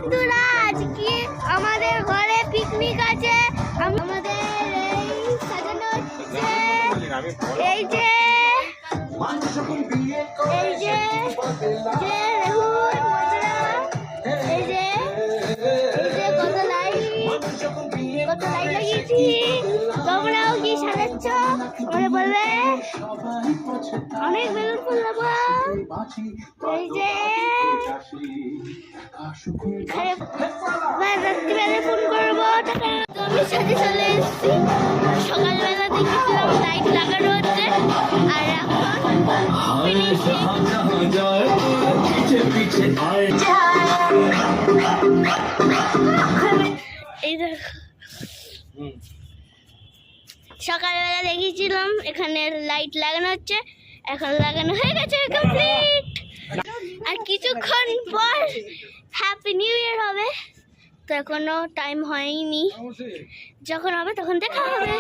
বন্ধুরা, আজকে আমাদের ঘরে পিকনিক আছে। আমাদের এই সাজানো হচ্ছে, এই যে কত লাইট লাগিয়েছি। তোমরাও কি সাজাচ্ছ? আমাদের বলবে। অনেক বেলুন ফুল দেবো। এই যে রাত্রিবেলা ফোন করবো। আমি সাথে চলে এসেছি। সকালবেলা দেখেছিলাম লাইট লাগানো হচ্ছে, আর এখন এই দেখো, সকালবেলা দেখেছিলাম এখানে লাইট লাগানো হচ্ছে, এখন লাগানো হয়ে গেছে, কমপ্লিট। আর কিছুক্ষণ পর হ্যাপি নিউ ইয়ার হবে, তো এখনো টাইম হয়নি। যখন হবে তখন দেখা হবে।